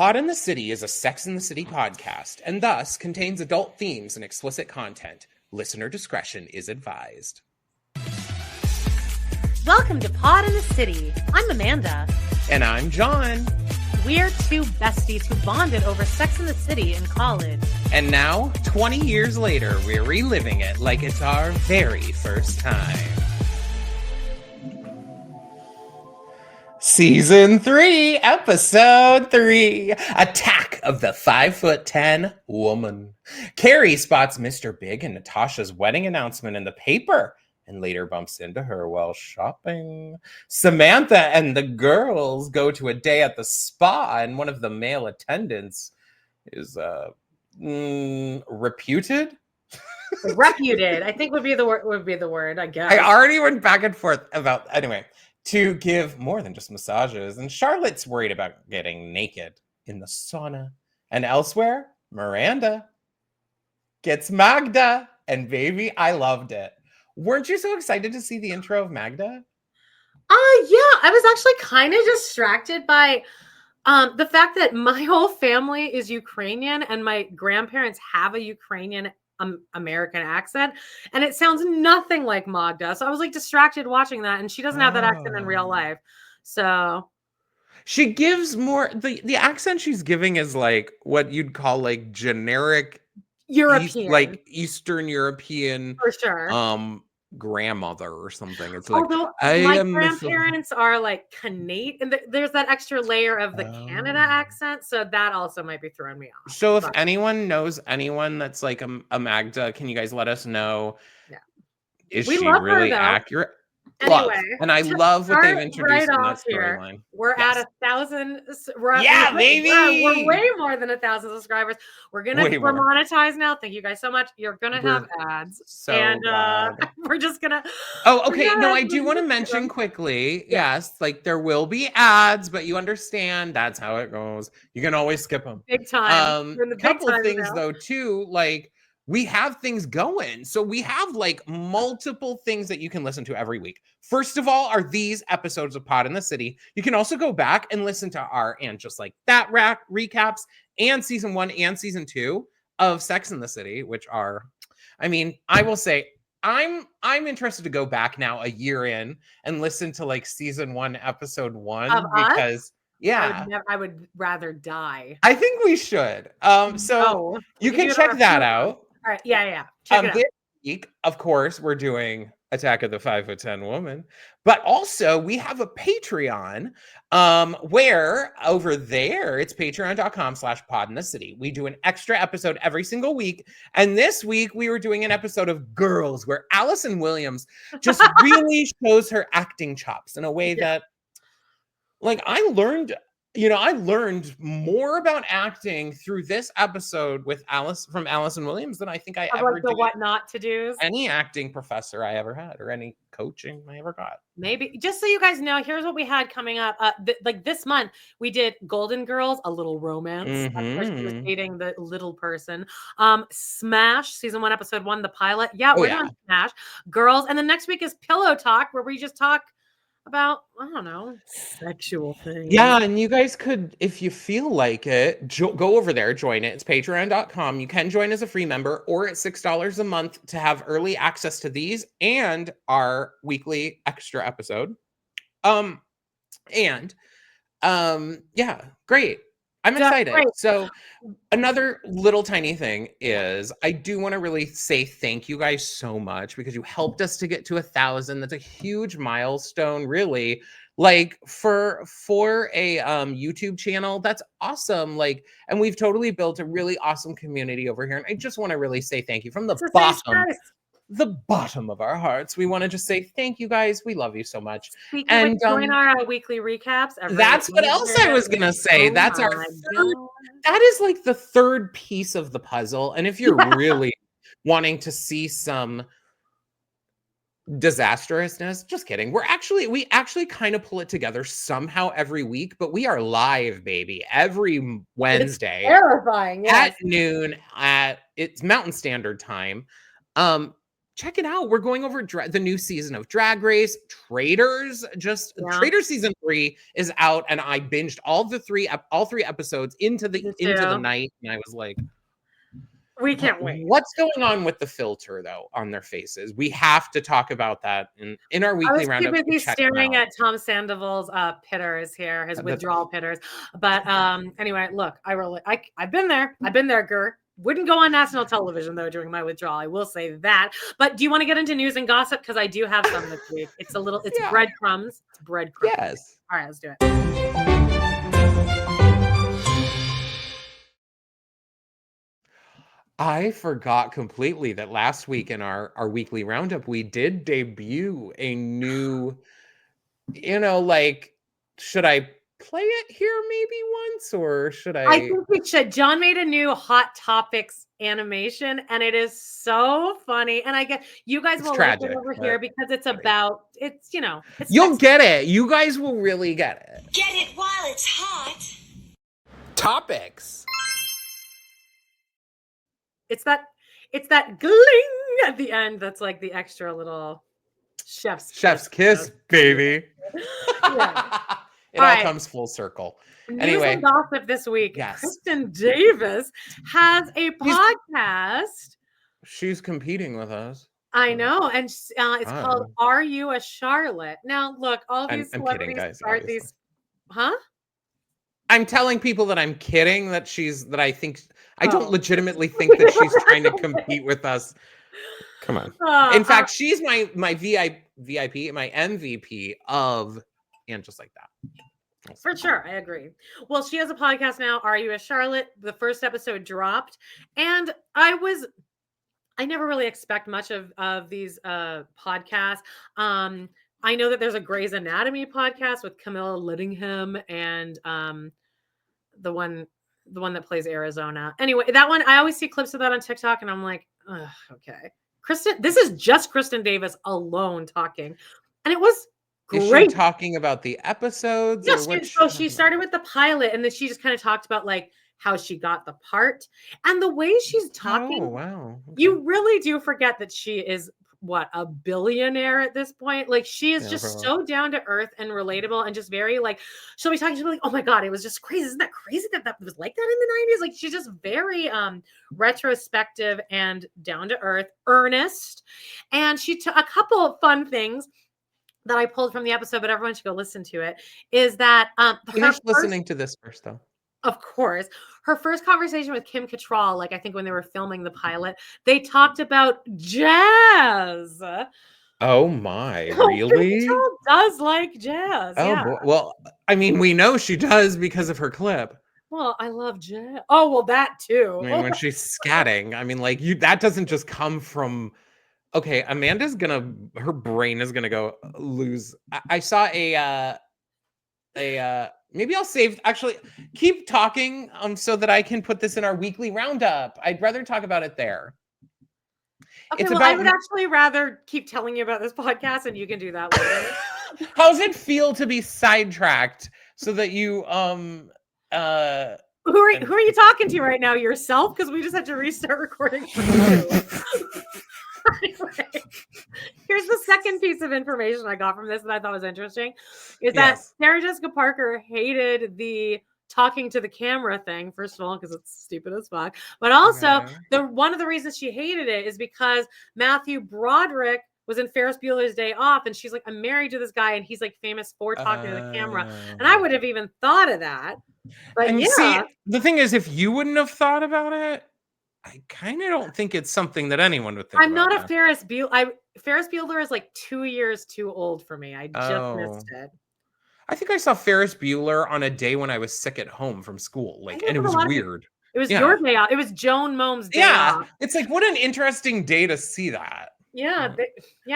Pod in the City is a Sex in the City podcast and thus contains adult themes and explicit content. Listener discretion is advised. Welcome to Pod in the City. I'm Amanda. And I'm John. We're two besties who bonded over Sex in the City in college. And now, 20 years later, we're reliving it like it's our very first time. Season 3, Episode 3, Attack of the 5'10" Woman. Carrie spots Mr. Big and Natasha's wedding announcement in the paper and later bumps into her while shopping. Samantha and the girls go to a day at the spa and one of the male attendants is reputed? Reputed, I think would be the word, I guess. I already went back and forth about, anyway. To give more than just massages. And Charlotte's worried about getting naked in the sauna. And elsewhere, Miranda gets Magda. And baby, I loved it. Weren't you so excited to see the intro of Magda? Yeah, I was actually kind of distracted by the fact that my whole family is Ukrainian and my grandparents have a Ukrainian American accent, and it sounds nothing like Magda. So I was like distracted watching that, and she doesn't have that accent in real life. So she gives more, the accent she's giving is like what you'd call like generic European, Eastern European for sure. Grandmother or something. It's like, although my grandparents are like Canadian, and there's that extra layer of the Canada accent, so that also might be throwing me off. So if anyone knows anyone that's like a Magda, can you guys let us know? Yeah. Is she really accurate? Anyway, and I love what they've introduced in that storyline. We're at 1,000. Baby. We're way more than 1,000 subscribers. We're monetized now. Thank you guys so much. You're gonna have ads, so and we're just gonna. Oh, okay. No, I do want to mention quickly. Yes, like there will be ads, but you understand that's how it goes. You can always skip them. Big time. A couple of things though, too, like. We have things going. So we have like multiple things that you can listen to every week. First of all, are these episodes of Pod in the City. You can also go back and listen to our And Just Like That recaps and season 1 and season 2 of Sex in the City, which are, I mean, I will say I'm interested to go back now a year in and listen to like season 1, episode 1 because I would rather die. I think we should. So you can check that out. All right. Yeah. Check it out. This week, of course, we're doing Attack of the 5'10" Woman, but also we have a Patreon where over there it's patreon.com/podinthecity. We do an extra episode every single week. And this week we were doing an episode of Girls where Allison Williams just really shows her acting chops in a way that like I learned more about acting through this episode with Allison Williams than I think I ever did. What not to do. Any acting professor I ever had or any coaching I ever got. Maybe just so you guys know, here's what we had coming up. Like this month, we did Golden Girls, a little romance. Of course, she was dating the little person. Smash, season 1, episode 1, the pilot. Yeah, we're doing Smash. Girls. And then next week is Pillow Talk, where we just talk about, I don't know, sexual things. Yeah, and you guys could, if you feel like it, go over there, join it. It's patreon.com. You can join as a free member, or it's $6 a month to have early access to these and our weekly extra episode. Yeah, great. I'm excited. Great. So another little tiny thing is I do want to really say thank you guys so much because you helped us to get to 1,000. That's a huge milestone, really. Like for a YouTube channel, that's awesome. Like, and we've totally built a really awesome community over here. And I just want to really say thank you from the bottom of our hearts. We want to just say thank you guys. We love you so much. And join our weekly recaps. That's what else I was gonna say. That's our third. That is like the third piece of the puzzle. And if you're really wanting to see some disastrousness, just kidding. We actually kind of pull it together somehow every week, but we are live, baby, every Wednesday. It's terrifying. At noon it's Mountain Standard Time. check it out. We're going over the new season of Drag Race. Traitors Traitors season 3 is out, and I binged all three episodes into the night, and I was like, we can't wait. What's going on with the filter though on their faces? We have to talk about that in our weekly roundup. I was too busy staring at Tom Sandoval's pitters here, his withdrawal pitters. But anyway, look, I've been there. I've been there, Gur. Wouldn't go on national television though during my withdrawal. I will say that. But do you want to get into news and gossip? Because I do have some this week. It's breadcrumbs. It's breadcrumbs. Yes. All right, let's do it. I forgot completely that last week in our weekly roundup, we did debut a new, should I play it here maybe once, or should I? I think we should. John made a new Hot Topics animation, and it is so funny. And I get you guys will like it over here because it's about you'll get it. You guys will really get it. Get it while it's hot. Topics. It's that gling at the end. That's like the extra little chef's kiss, baby. Yeah. It all comes full circle. News and gossip this week. Yes. Kristen Davis has a podcast. She's competing with us. I know, and it's called "Are You a Charlotte?" Now, look, all these celebrities start these, huh? I'm telling people that I'm kidding. That I think I don't legitimately think that she's trying to compete with us. Come on. In fact, she's my VIP, my MVP of And Just Like That. For sure, I agree. Well, she has a podcast now. Are You a Charlotte? The first episode dropped, and I never really expect much of these podcasts. I know that there's a Grey's Anatomy podcast with Camilla Littingham and the one that plays Arizona. Anyway, that one, I always see clips of that on TikTok, and I'm like, okay. This is just Kristen Davis alone talking, and it was great. Is she talking about the episodes? Yes, so she started with the pilot, and then she just kind of talked about like how she got the part, and the way she's talking. Oh, wow. Okay. You really do forget that she is a billionaire at this point. Like she is just so down to earth and relatable, and just very like she'll be like, oh my god, it was just crazy. Isn't that crazy that was like that in the 90s? Like she's just very retrospective and down to earth, earnest. And she took a couple of fun things that I pulled from the episode, but everyone should go listen to it. Is that finish listening to this first though? Of course. Her first conversation with Kim Cattrall, like I think when they were filming the pilot, they talked about jazz. Oh my, really? Kim Cattrall does like jazz. Oh, yeah. Well, I mean, we know she does because of her clip. Well, I love jazz. Oh, well, that too. I mean, when she's scatting, I mean, like that doesn't just come from. Okay, Amanda's her brain is gonna go lose. I saw maybe I'll keep talking so that I can put this in our weekly roundup. I'd rather talk about it there. Okay, I would actually rather keep telling you about this podcast, and you can do that later. How's it feel to be sidetracked so that you who are you talking to right now? Yourself? Because we just had to restart recording for you. Anyway, here's the second piece of information I got from this that I thought was interesting, is that Sarah Jessica Parker hated the talking to the camera thing, first of all, because it's stupid as fuck, but also one of the reasons she hated it is because Matthew Broderick was in Ferris Bueller's Day Off, and she's like, I'm married to this guy, and he's like famous for talking to the camera, and I would have even thought of that. But see, the thing is, if you wouldn't have thought about it, I kind of don't think it's something that anyone would think. I'm not a Ferris Bueller. Ferris Bueller is like 2 years too old for me. I just missed it. I think I saw Ferris Bueller on a day when I was sick at home from school, and it was weird. It was your day off. It was Joan Mohm's day off. It's like, what an interesting day to see that. Yeah,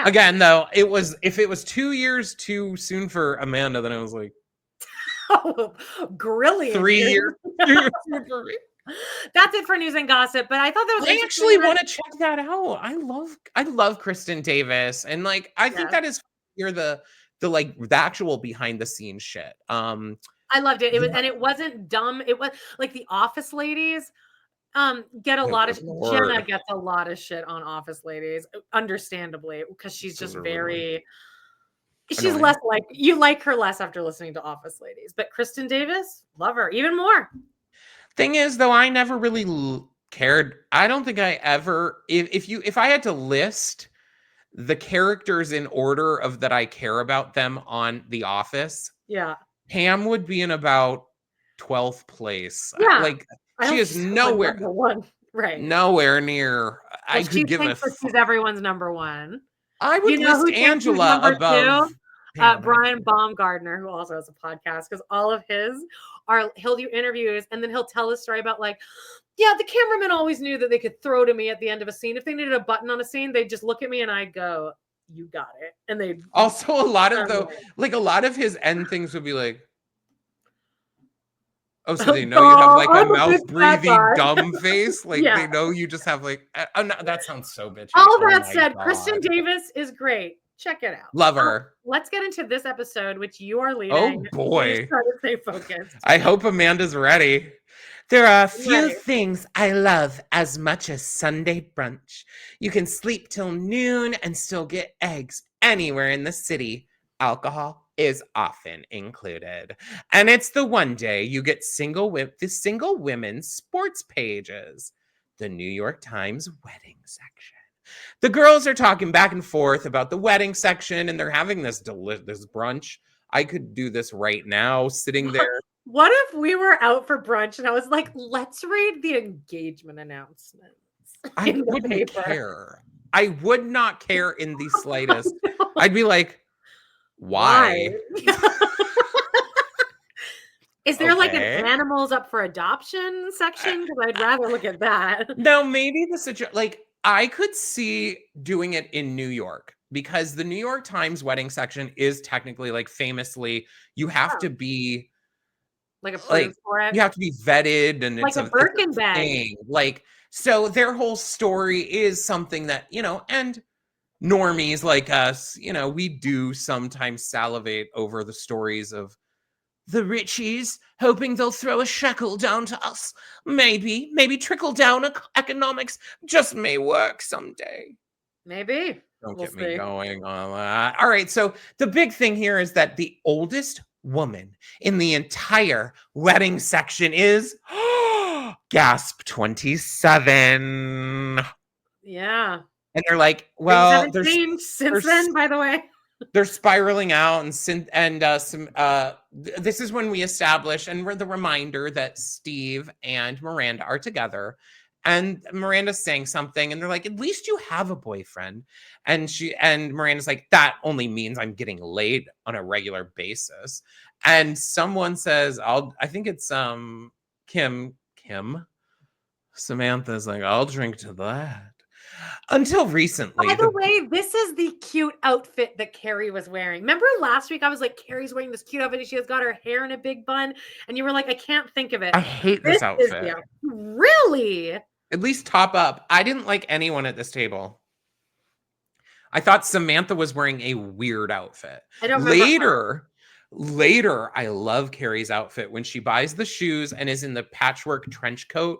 Again, though, if it was 2 years too soon for Amanda, then I was like, grilling. 3 years. That's it for news and gossip. But I thought that was. I actually want to check that out. I love Kristen Davis, and like I think that is the actual behind the scenes shit. I loved it. It wasn't dumb. It was like the Office ladies. get a lot of Lord. Jenna gets a lot of shit on Office Ladies, understandably, because she's just very she's Annoying. less like you like her less after listening to Office Ladies. But Kristen Davis, love her even more. Thing is, though, I never really cared. I don't think I ever if I had to list the characters in order of that I care about them on The Office, Yeah. Pam would be in about 12th place. Yeah. Like I she don't is think she's like nowhere number one. Right. nowhere near. Well, I she could give a thinks that she's everyone's number one. I You would know list who thinks she's Angela number above two? Pam. Brian Baumgardner, who also has a podcast, because all of his he'll do interviews and then he'll tell a story about like, yeah, the cameraman always knew that they could throw to me at the end of a scene. If they needed a button on a scene, they'd just look at me and I'd go, you got it. And they Also, a lot of his end things would be like, oh, so they know you have like a mouth breathing dumb face. Like they know you just have like, no, that sounds so bitchy. All that said, Kristen Davis is great. Check it out. Love her. Let's get into this episode, which you are leading. Oh boy. Try to stay focused. I hope Amanda's ready. There are a few things I love as much as Sunday brunch. You can sleep till noon and still get eggs anywhere in the city. Alcohol is often included. And it's the one day you get the single women's sports pages. The New York Times wedding section. The girls are talking back and forth about the wedding section, and they're having this brunch. I could do this right now, sitting there. What if we were out for brunch and I was like, let's read the engagement announcements? I wouldn't care. I would not care in the slightest. I'd be like, why? Is there like an animals up for adoption section? Because I'd rather look at that. No, maybe like I could see doing it in New York, because the New York Times wedding section is technically like famously you have to be like approved for it. You have to be vetted, and like it's a Birkin bag. Thing. Like, so their whole story is something that, and normies like us, we do sometimes salivate over the stories of the richies hoping they'll throw a shekel down to us. Maybe trickle down economics just may work someday. Maybe. Don't get me going on that. All right. So the big thing here is that the oldest woman in the entire wedding section is gasp 27. Yeah. And they're like, well, things haven't changed since then, by the way. They're spiraling out, this is when we establish, and we're the reminder that Steve and Miranda are together, and Miranda's saying something, and they're like, at least you have a boyfriend. And Miranda's like, that only means I'm getting laid on a regular basis. And someone says, I think it's Kim. Samantha's like, I'll drink to that. Until recently. By the way, this is the cute outfit that Carrie was wearing. Remember last week I was like, Carrie's wearing this cute outfit and she has got her hair in a big bun. And you were like, I can't think of it. I hate this outfit. Really? At least top up. I didn't like anyone at this table. I thought Samantha was wearing a weird outfit. I don't remember. Later, I love Carrie's outfit when she buys the shoes and is in the patchwork trench coat.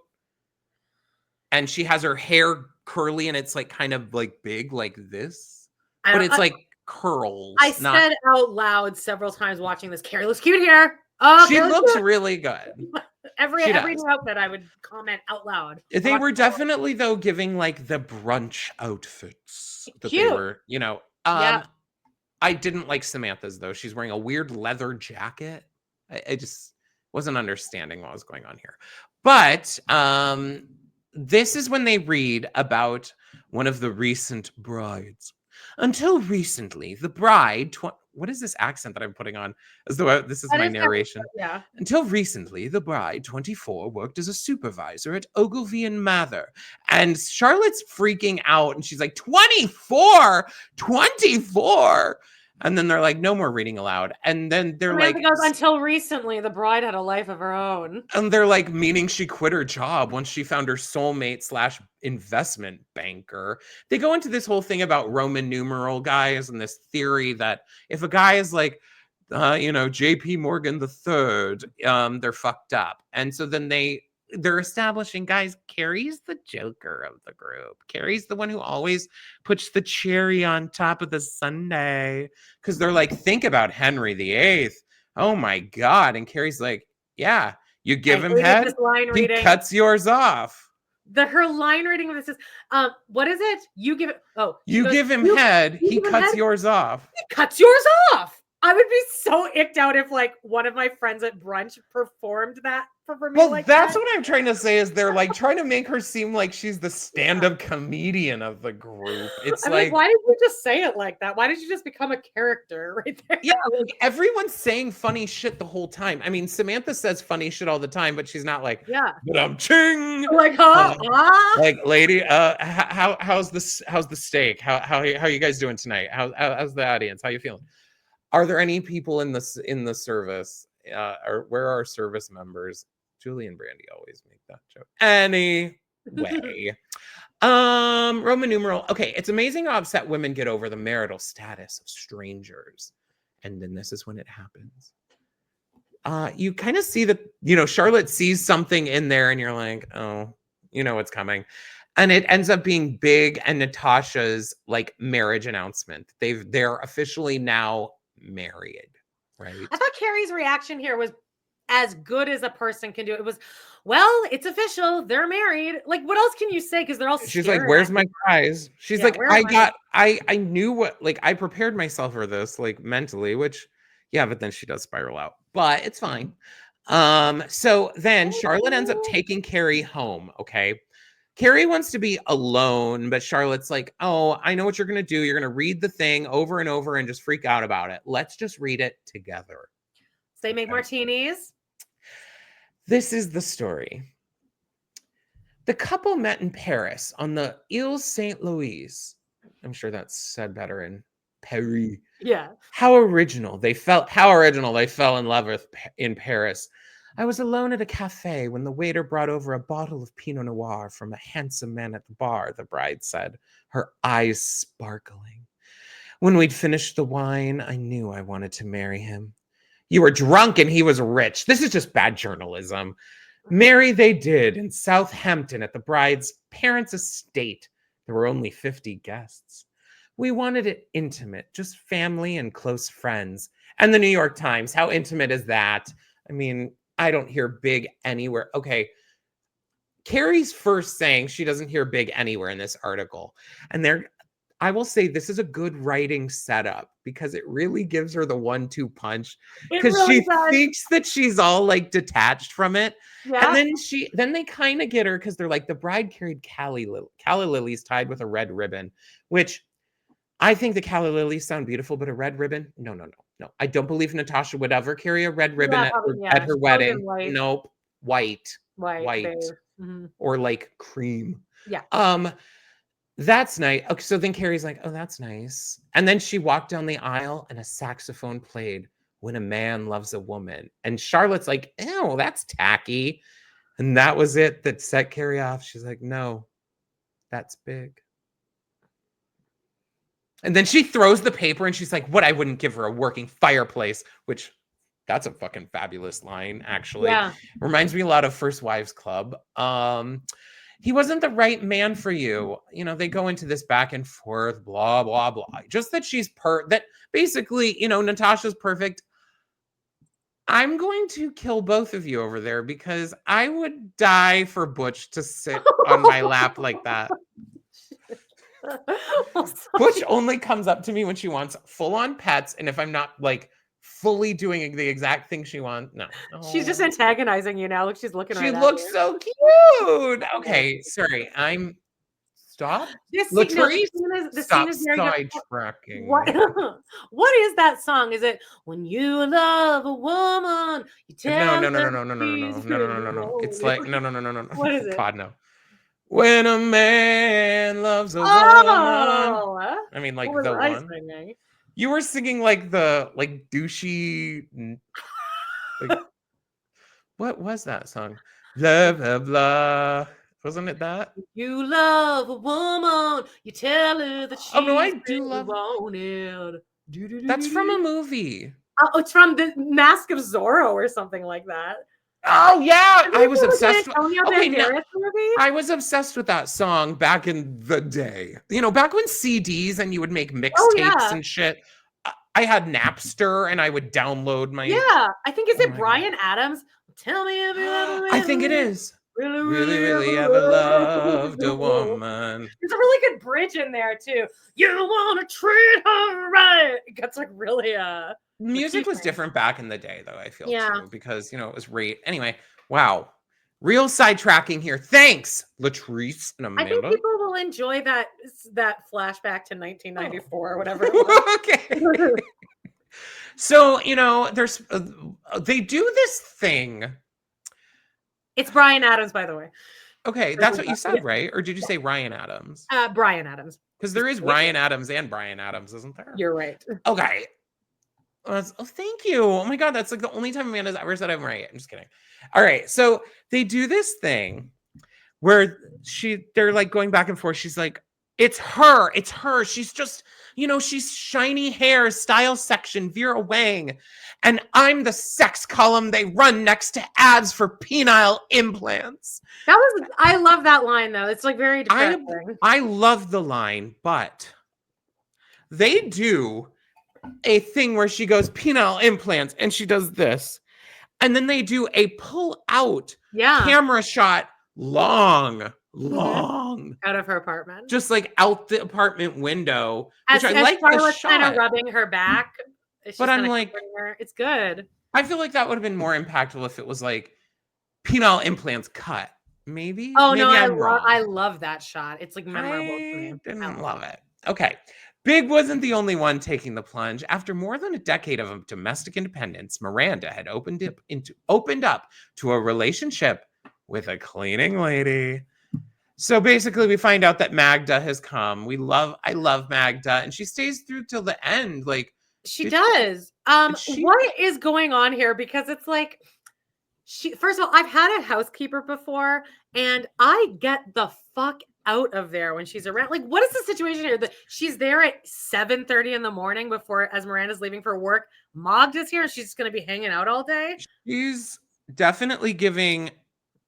And she has her hair curly and it's like kind of like big like this. But it's like curls. I said out loud several times watching this, Carrie looks cute here. Oh, she looks really good. Every new outfit I would comment out loud. They were definitely though giving like the brunch outfits that they were, yeah. I didn't like Samantha's though. She's wearing a weird leather jacket. I just wasn't understanding what was going on here. But this is when they read about one of the recent brides. Until recently, the bride... what is this accent that I'm putting on? As though this is my narration. Yeah. Until recently, the bride, 24, worked as a supervisor at Ogilvy and Mather. And Charlotte's freaking out. And she's like, 24? 24? And then they're like, no more reading aloud. And then they're like... goes, until recently, the bride had a life of her own. And they're like, meaning she quit her job once she found her soulmate / investment banker. They go into this whole thing about Roman numeral guys and this theory that if a guy is like, JP Morgan the third, they're fucked up. And so then they're establishing, guys, Carrie's the joker of the group. Carrie's the one who always puts the cherry on top of the sundae. Because they're like, think about Henry VIII. Oh my God. And Carrie's like, yeah, you give him hated head, this line he reading. cuts yours off. Her line reading of this is, what is it? You give it. Oh, she You goes, give him head, he give him cuts head, yours off. he cuts yours off. I would be so icked out if like one of my friends at brunch performed that for me. Well, like that's that. what I'm trying to say is they're like trying to make her seem like she's the stand-up comedian of the group. It's I'm like, why did you just say it like that? Why did you just become a character right there? yeah, like everyone's saying funny shit the whole time. I mean, Samantha says funny shit all the time, but she's not like, yeah, but I'm ching. Like, Like, lady, how's the steak? How are you guys doing tonight? How's the audience? How you feeling? Are there any people in the service? Or where are service members? Julie and Brandy always make that joke. Anyway. Roman numeral. Okay, it's amazing how upset women get over the marital status of strangers. And then this is when it happens. You kind of see that, Charlotte sees something in there and you're like, oh, you know what's coming. And it ends up being Big and Natasha's like marriage announcement. They're officially now married, right? I thought Carrie's reaction here was as good as a person can do. It was, well, it's official. They're married. Like, what else can you say? Because they're all She's like, where's my prize? She's like, I knew what, like, I prepared myself for this, like, mentally, which, yeah, but then she does spiral out. But it's fine. So then Charlotte ends up taking Carrie home, okay? Carrie wants to be alone, but Charlotte's like, oh, I know what you're going to do. You're going to read the thing over and over and just freak out about it. Let's just read it together. They make martinis. This is the story. The couple met in Paris on the Ile Saint Louis. I'm sure that's said better in Paris. Yeah. How original they fell in love with in Paris. I was alone at a cafe when the waiter brought over a bottle of Pinot Noir from a handsome man at the bar, the bride said, her eyes sparkling. When we'd finished the wine, I knew I wanted to marry him. You were drunk and he was rich. This is just bad journalism. Marry they did in Southampton at the bride's parents' estate. There were only 50 guests. We wanted it intimate, just family and close friends. And the New York Times, how intimate is that? I mean, I don't hear Big anywhere. Okay. Carrie's first saying she doesn't hear Big anywhere in this article. And I will say this is a good writing setup because it really gives her the 1-2 punch because really she thinks that she's all like detached from it. Yeah. And then they kind of get her because they're like, the bride carried calla lilies tied with a red ribbon, which I think the calla lilies sound beautiful, but a red ribbon? No. I don't believe Natasha would ever carry a red ribbon at her wedding. Nope. White. Mm-hmm. Or like cream. Yeah. That's nice. Okay, so then Carrie's like, oh, that's nice. And then she walked down the aisle and a saxophone played When a Man Loves a Woman. And Charlotte's like, ew, that's tacky. And that was it that set Carrie off. She's like, no, that's Big. And then she throws the paper and she's like, what? I wouldn't give her a working fireplace, which that's a fucking fabulous line, actually. Yeah. Reminds me a lot of First Wives Club. He wasn't the right man for you. They go into this back and forth, blah, blah, blah. Just that she's that basically, Natasha's perfect. I'm going to kill both of you over there because I would die for Butch to sit on my lap like that. Butch only comes up to me when she wants full-on pets, and if I'm not like fully doing the exact thing she wants, no. She's just antagonizing you now. Look, she's looking. She looks so cute. Okay, sorry. Stop. Latrice, stop sidetracking. What is that song? Is it when you love a woman? You tell no. It's like no. What is it? God, no. When a man loves a woman. I mean, like the one. Singing? You were singing like the douchey. Like, what was that song? Blah blah blah. Wasn't it that? You love a woman. You tell her that she's I do love. Wanted. That's from a movie. Oh, it's from the Mask of Zorro or something like that. Oh yeah, I was Remember the obsessed with. Antonio Okay, no, Banderas movie? I was obsessed with that song back in the day. You know, back when CDs and you would make Oh mixtapes yeah. and shit. I had Napster and I would download my. Yeah. I think is Oh it my God. Brian Adams? Tell me if you ever I think it really, is. really, Really, really really ever ever loved loved a a woman. woman. There's a really good bridge in there too. You want to treat her right. It gets like really the key Music was change. different back in the day, though, I feel Yeah. too, because, you know, it was rate. Anyway, wow. Real sidetracking here. Thanks, Latrice and I think Amanda. people will enjoy that flashback to 1994 or whatever it was. Oh. Okay. So, you know, there's they do this thing. It's Brian Adams, by the way. Okay, that's what you said, Yeah. right? Or did you say Ryan Adams? Brian Adams. Because there is Ryan Adams and Brian Adams, isn't there? You're right. Okay. Oh, thank you. Oh my God, that's like the only time Amanda's ever said I'm right. I'm just kidding. All right, so they do this thing where they're like going back and forth. She's like, it's her. She's just, you know, she's shiny hair, style section, Vera Wang. And I'm the sex column they run next to ads for penile implants. I love that line though. It's like very depressing. I love the line, but they do a thing where she goes penile implants and she does this. And then they do a pull out camera shot long out of her apartment, just like out the apartment window, as I like the shot. kind of rubbing her back. But I'm like, it's good. I feel like that would have been more impactful if it was like penile implants cut. Maybe. Oh Maybe no, wrong. I love that shot. It's like memorable to me. I didn't love it. Okay. Big wasn't the only one taking the plunge. After more than a decade of domestic independence, Miranda had opened up to a relationship with a cleaning lady. So basically, we find out that Magda has come. I love Magda, and she stays through till the end. Like she does. What is going on here? Because it's like first of all, I've had a housekeeper before, and I get the fuck out of there when she's around. Like, what is the situation here? That she's there at 7:30 in the morning as Miranda's leaving for work. Magda's here, and she's just going to be hanging out all day. She's definitely giving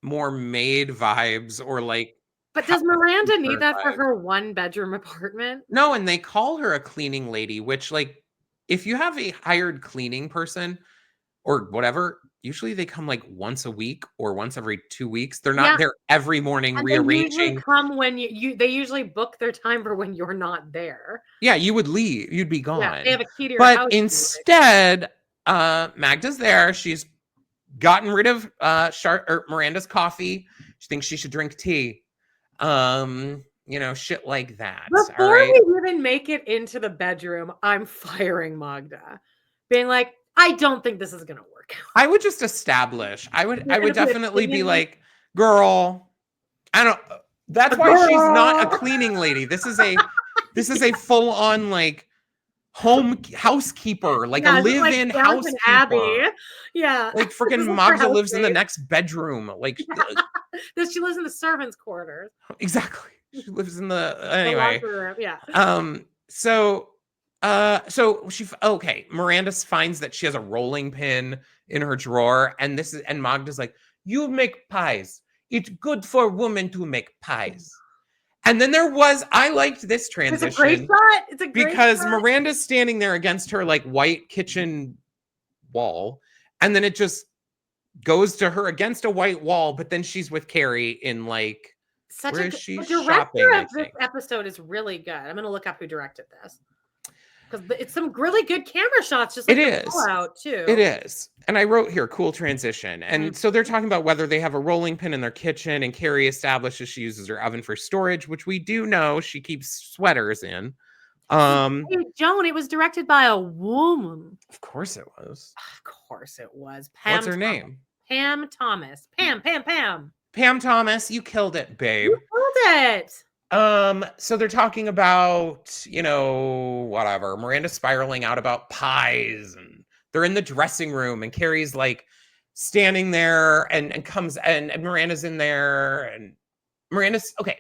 more maid vibes, or like. But does Miranda need that for her 1-bedroom apartment? No, and they call her a cleaning lady, which, like, if you have a hired cleaning person or whatever, usually they come like once a week or once every 2 weeks. They're not there every morning rearranging. They usually come when they usually book their time for when you're not there. Yeah, you would leave. You'd be gone. Yeah, they have a key to your house. But instead, Magda's there. She's gotten rid of Miranda's coffee. She thinks she should drink tea. You know, shit like that. Before we even make it into the bedroom, I'm firing Magda, being like, I don't think this is gonna work out. I would just establish. I would definitely be like, girl, I don't. That's why she's not a cleaning lady. This is a full on like housekeeper, like a live-in housekeeper. Abby. Yeah, like freaking Magda lives in the next bedroom. Like she lives in the servants' quarters. Exactly. She lives in the anyway. Yeah. So Miranda finds that she has a rolling pin in her drawer, and Magda's like, you make pies. It's good for a woman to make pies. And then I liked this transition. It's a great shot. It's a great because shot. Miranda's standing there against her like white kitchen wall, and then it just goes to her against a white wall, but then she's with Carrie in like the director of this episode is really good. I'm gonna look up who directed this, because it's some really good camera shots. Just like it is out too. It is, and I wrote here cool transition. And so they're talking about whether they have a rolling pin in their kitchen, and Carrie establishes she uses her oven for storage, which we do know she keeps sweaters in. Hey, Joan, it was directed by a woman. Of course it was. Of course it was. What's her name? Pam Thomas. Pam. Pam Thomas, you killed it, babe. You killed it. So they're talking about, you know, whatever. Miranda's spiraling out about pies, and they're in the dressing room, and Carrie's like standing there and comes and Miranda's in there, and Miranda's okay.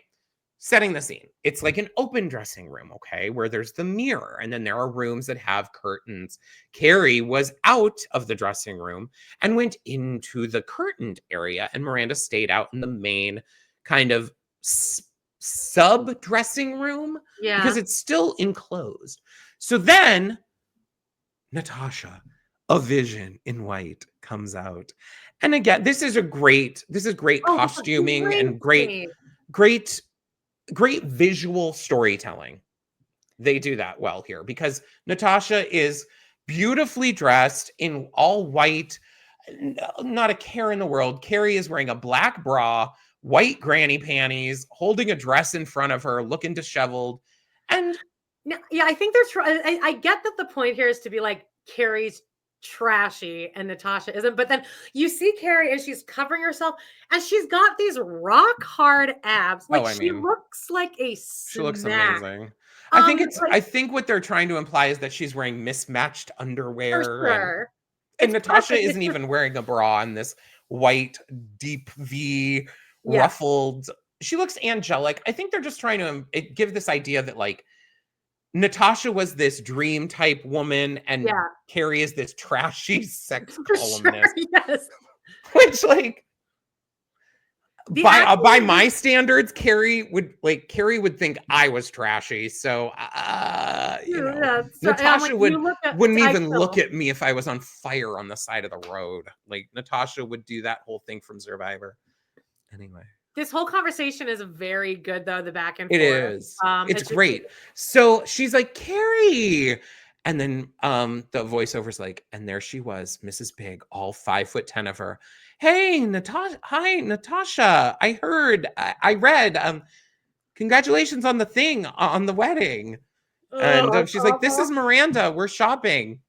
setting the scene. It's like an open dressing room, okay, where there's the mirror, and then there are rooms that have curtains. Carrie was out of the dressing room and went into the curtained area, and Miranda stayed out in the main kind of sub dressing room because it's still enclosed. So then Natasha, a vision in white, comes out. And again, this is great costuming and great visual storytelling. They do that well here because Natasha is beautifully dressed in all white, not a care in the world. Carrie is wearing a black bra, white granny panties, holding a dress in front of her, looking disheveled. And yeah, I think they're I get that the point here is to be like, Carrie's trashy and Natasha isn't, but then you see Carrie and she's covering herself and she's got these rock hard abs. Like she looks like a snack. She looks amazing. I think what they're trying to imply is that she's wearing mismatched underwear. For sure. And Natasha isn't even wearing a bra in this white deep V ruffled. She looks angelic. I think they're just trying to give this idea that like Natasha was this dream type woman and Carrie is this trashy sex columnist. Sure, yes. Which like by my standards, Carrie would think I was trashy. So Natasha wouldn't even look at me if I was on fire on the side of the road. Like Natasha would do that whole thing from Survivor. Anyway. This whole conversation is very good, though, the back and forth. It is. It's great. So she's like, Carrie. And then the voiceover's like, and there she was, Mrs. Big, all 5'10" of her. Hey, Natasha. Hi, Natasha. I heard, I read, congratulations on the thing, on the wedding. And she's like, this is Miranda. We're shopping.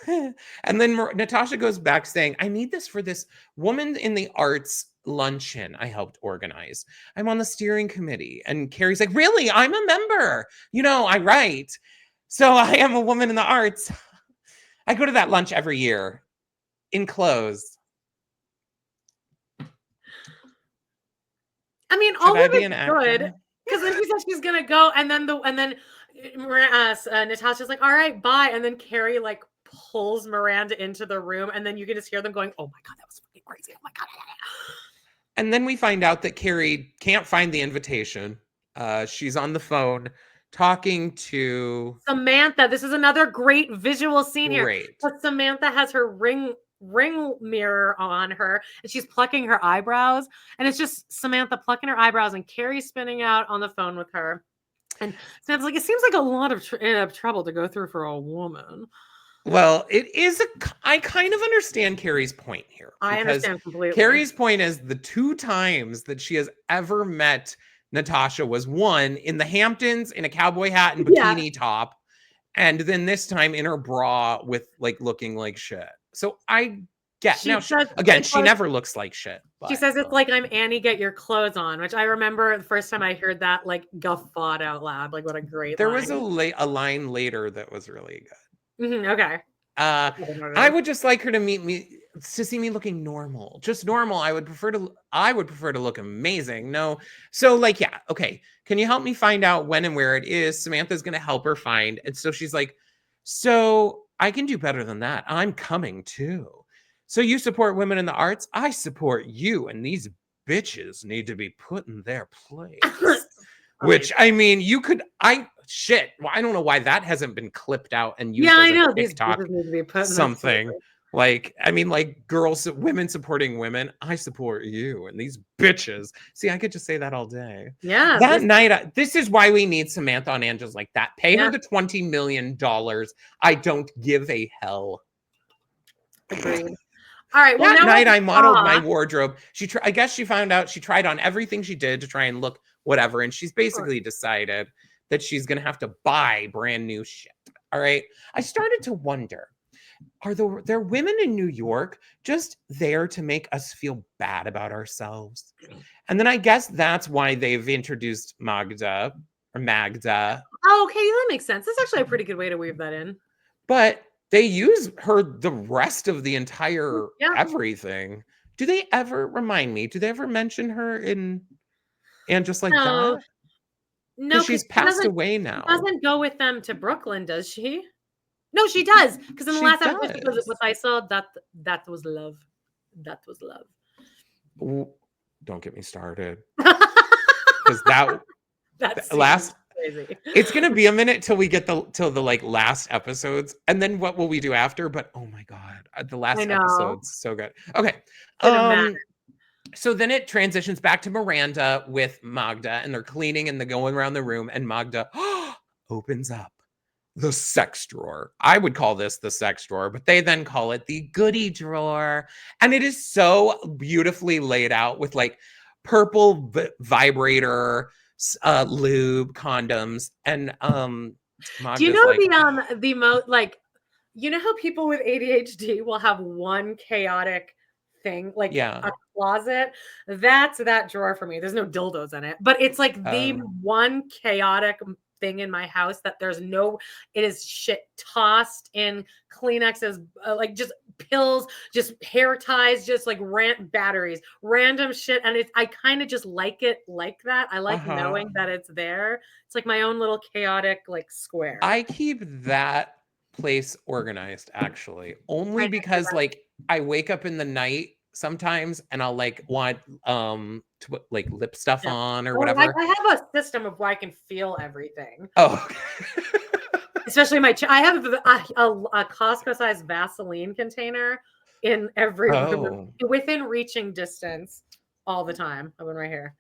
And then Natasha goes back saying, I need this for this woman in the arts luncheon I helped organize. I'm on the steering committee. And Carrie's like, really? I'm a member. I write. So I am a woman in the arts. I go to that lunch every year in clothes. I mean, all of it's good. Because then she says she's going to go. And then Natasha's like, all right, bye. And then Carrie like pulls Miranda into the room. And then you can just hear them going, oh my God, that was fucking crazy. Oh my God. And then we find out that Carrie can't find the invitation. She's on the phone talking to Samantha. This is another great visual scene here. But Samantha has her ring mirror on her and she's plucking her eyebrows. And it's just Samantha plucking her eyebrows and Carrie spinning out on the phone with her. And Samantha's like, it seems like a lot of trouble to go through for a woman. Well, it is I kind of understand Carrie's point here. I understand completely. Carrie's point is the 2 times that she has ever met Natasha was one in the Hamptons in a cowboy hat and bikini top. And then this time in her bra with like looking like shit. So I get she never looks like shit. But, she says it's like I'm Annie, get your clothes on, which I remember the first time I heard that like guffawed out loud. Like what a great line. Was a line later that was really good. Okay. I would just like her to see me looking normal, just normal. I would prefer to look amazing. No. So like, yeah. Okay. Can you help me find out when and where it is? Samantha's going to help her find. And so she's like, so I can do better than that. I'm coming too. So you support women in the arts. I support you. And these bitches need to be put in their place. Which I mean, well, I don't know why that hasn't been clipped out and used as a TikTok something. Like, I mean, like women supporting women. I support you and these bitches. See, I could just say that all day. Yeah. That night, this is why we need Samantha on Angels like that. Pay her the $20 million. I don't give a hell. Agreed. All right. Well, that night I modeled my wardrobe. I guess she found out she tried on everything she did to try and look whatever. And she's basically decided that she's going to have to buy brand new shit. All right. I started to wonder, are there women in New York just there to make us feel bad about ourselves? And then I guess that's why they've introduced Magda. Oh, okay. That makes sense. That's actually a pretty good way to weave that in. But they use her the rest of the entire everything. Do they ever mention her in And just like No. that? No, Because because she's passed away now. she doesn't go with them to Brooklyn, does she? No, she does. Because in the She last episode, she goes, does. "What I saw, that was love. That was love." Ooh, don't get me started. Because that That's last crazy. it's gonna be a minute till we get till the like last episodes, and then what will we do after? But oh my god, the I last know. episode's so good. Okay, Cinematic. so then it transitions back to Miranda with Magda, and they're cleaning and they're going around the room, and Magda opens up the sex drawer. I would call this the sex drawer, but they then call it the goodie drawer, and it is so beautifully laid out with like purple vibrator, lube, condoms, and Do you Magda's like, know you know how people with ADHD will have one chaotic thing, like yeah, a closet? That's that drawer for me. There's no dildos in it, but it's like the one chaotic thing in my house that it is shit tossed in Kleenexes, like just pills, just hair ties, just like batteries, random shit. And I kind of just like it like that. I like knowing that it's there. It's like my own little chaotic like square. I keep that place organized actually, only because like I wake up in the night sometimes and I'll like want to put like lip stuff on or whatever. I have a system of where I can feel everything. Oh, especially I have a Costco sized Vaseline container in every room within reaching distance all the time. I went right here.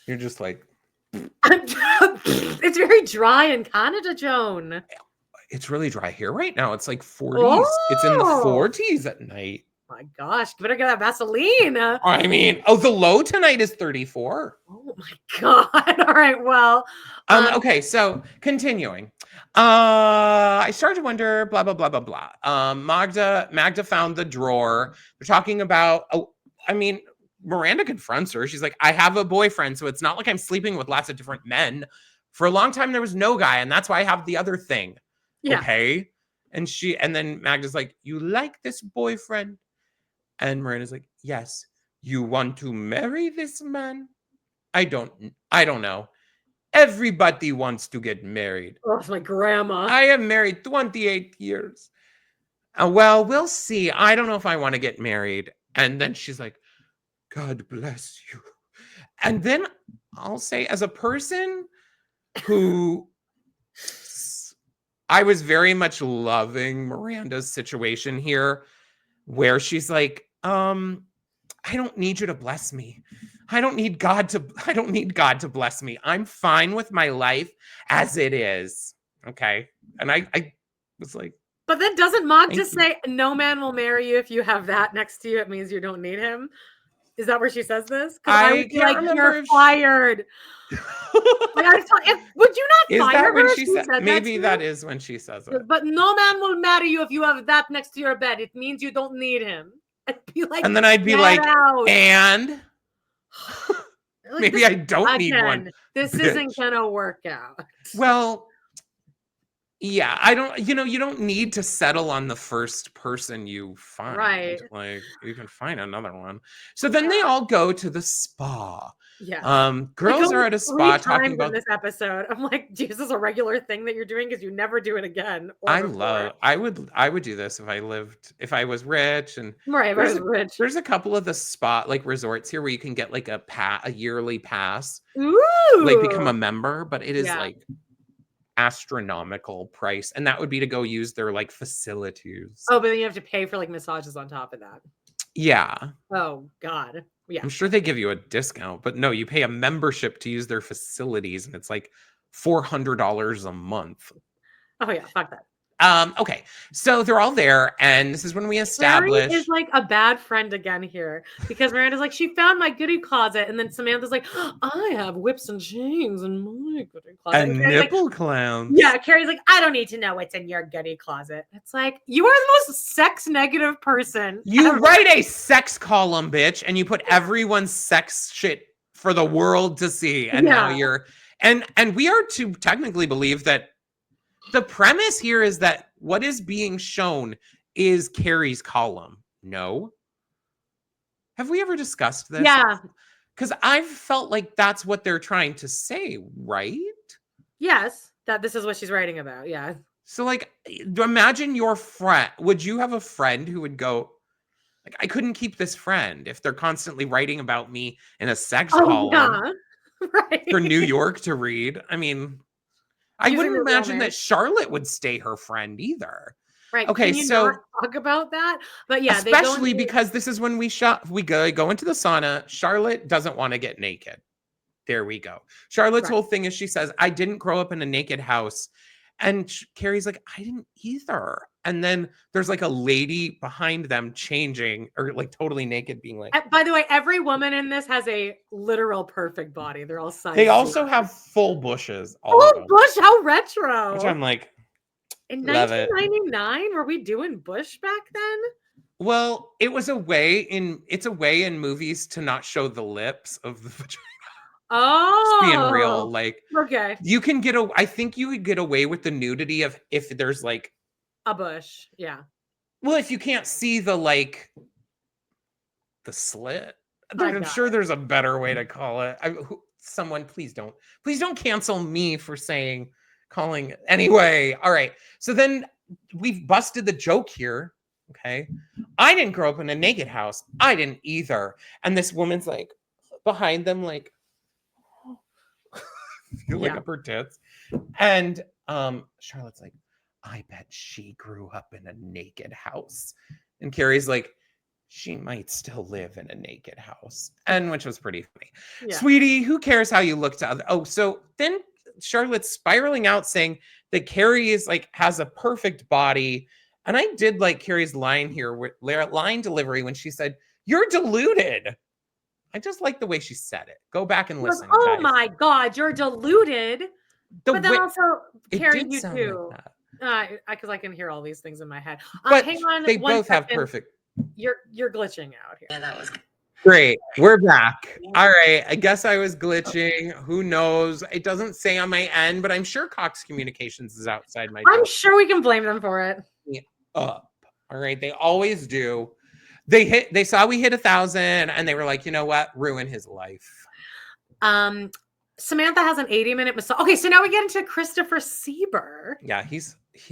You're just like, it's very dry in Canada, Joan. It's really dry here right now. It's like 40s. It's in the 40s at night. My gosh, better get that Vaseline. I mean, the low tonight is 34. Oh my god. All right, well. Okay, so continuing. I started to wonder, blah, blah, blah, blah, blah. Magda found the drawer. They're talking about, Miranda confronts her. She's like, I have a boyfriend, so it's not like I'm sleeping with lots of different men. For a long time, there was no guy, and that's why I have the other thing. Yeah. Okay. And then Magda's like, you like this boyfriend? And Miranda's like, yes. You want to marry this man? I don't know. Everybody wants to get married. Oh, it's my grandma. I am married 28 years. Well, we'll see. I don't know if I want to get married. And then she's like, God bless you. And then I'll say, as a person who I was very much loving Miranda's situation here, where she's like, I don't need you to bless me. I don't need God to bless me. I'm fine with my life as it is. Okay. And I was like, but then doesn't Magda say no man will marry you if you have that next to you? It means you don't need him. Is that where she says this? I can't remember. You're fired. Would you not is fire that when her? She said maybe that is when she says it. But no man will marry you if you have that next to your bed. It means you don't need him. I'd be like, and then I'd be like, and maybe I don't need one. This isn't gonna work out. Well, yeah, I don't, you don't need to settle on the first person you find. Right. Like, you can find another one. So then they all go to the spa. Yeah. Girls are at a spa talking about this episode. I'm like, geez, this is a regular thing that you're doing because you never do it again. I would do this if I was rich and right. If I was rich. There's a couple of the spa like resorts here where you can get like a yearly pass. Ooh. Like become a member, but it is like astronomical price, and that would be to go use their like facilities. Oh, but then you have to pay for like massages on top of that. Yeah. Oh God. Yeah. I'm sure they give you a discount, but no, you pay a membership to use their facilities, and it's like $400 a month. Oh yeah, fuck that. Okay, so they're all there, and this is when we establish Carrie is like a bad friend again here, because Miranda's like, she found my goodie closet, and then Samantha's like, I have whips and chains in my goodie closet. And nipple clowns. Yeah, Carrie's like, I don't need to know what's in your goodie closet. It's like, you are the most sex negative person. You write a sex column, bitch, and you put everyone's sex shit for the world to see, and now you're and we are to technically believe that. The premise here is that what is being shown is Carrie's column. No. Have we ever discussed this? Yeah. because I've felt like that's what they're trying to say, right? Yes, that this is what she's writing about. Yeah. So, like, imagine your friend. Would you have a friend who would go, like, I couldn't keep this friend if they're constantly writing about me in a sex column Yeah. Right. for New York to read? I mean, I Using wouldn't their real imagine that names. Charlotte would stay her friend either. Right. Okay, Can you so not talk about that? But yeah, they go especially into because this is when we go into the sauna. Charlotte doesn't want to get naked. There we go. Charlotte's right. whole thing is she says, I didn't grow up in a naked house. And Carrie's like, I didn't either. And then there's like a lady behind them changing or like totally naked, being like, By the way, every woman in this has a literal perfect body. They're all size. they also have full bushes. All Oh, of them, Bush, how retro. which I'm like, In love it. 1999, were we doing Bush back then? Well, it's a way in movies to not show the lips of the vagina. Oh, Just being real, like okay, you can I think you would get away with the nudity of if there's like a bush, yeah. well, if you can't see the like the slit. I'm sure there's a better way to call it. Someone please don't cancel me for calling anyway. All right. So then we've busted the joke here. Okay. I didn't grow up in a naked house. I didn't either. And this woman's like behind them, like feeling up her tits. And Charlotte's like, I bet she grew up in a naked house. And Carrie's like, she might still live in a naked house. And which was pretty funny. Yeah. Sweetie, who cares how you look to other? Oh, so then Charlotte's spiraling out saying that Carrie is like has a perfect body. And I did like Carrie's line here, line delivery when she said, "You're deluded." I just like the way she said it. Go back and listen. Oh guys. My God, you're deluded. But then also, Carrie, you too. Like because I can hear all these things in my head. But hang on. They both have perfect. You're glitching out here. Yeah, that was great. We're back. All right. I guess I was glitching. Who knows? It doesn't say on my end, but I'm sure Cox Communications is outside my door. I'm sure we can blame them for it. Up. All right. They always do. They saw we hit 1,000 and they were like, you know what? Ruin his life. Samantha has an 80-minute massage. Okay, so now we get into Christopher Sieber. Yeah, he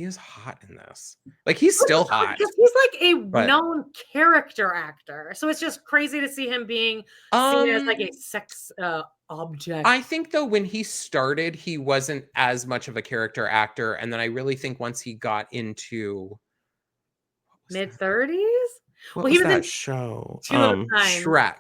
is hot in this. Like he's still hot. Because he's like a known character actor. So it's just crazy to see him being seen as like a sex object. I think though when he started, he wasn't as much of a character actor. And then I really think once he got into mid-30s. Well, he was in show. Shrek.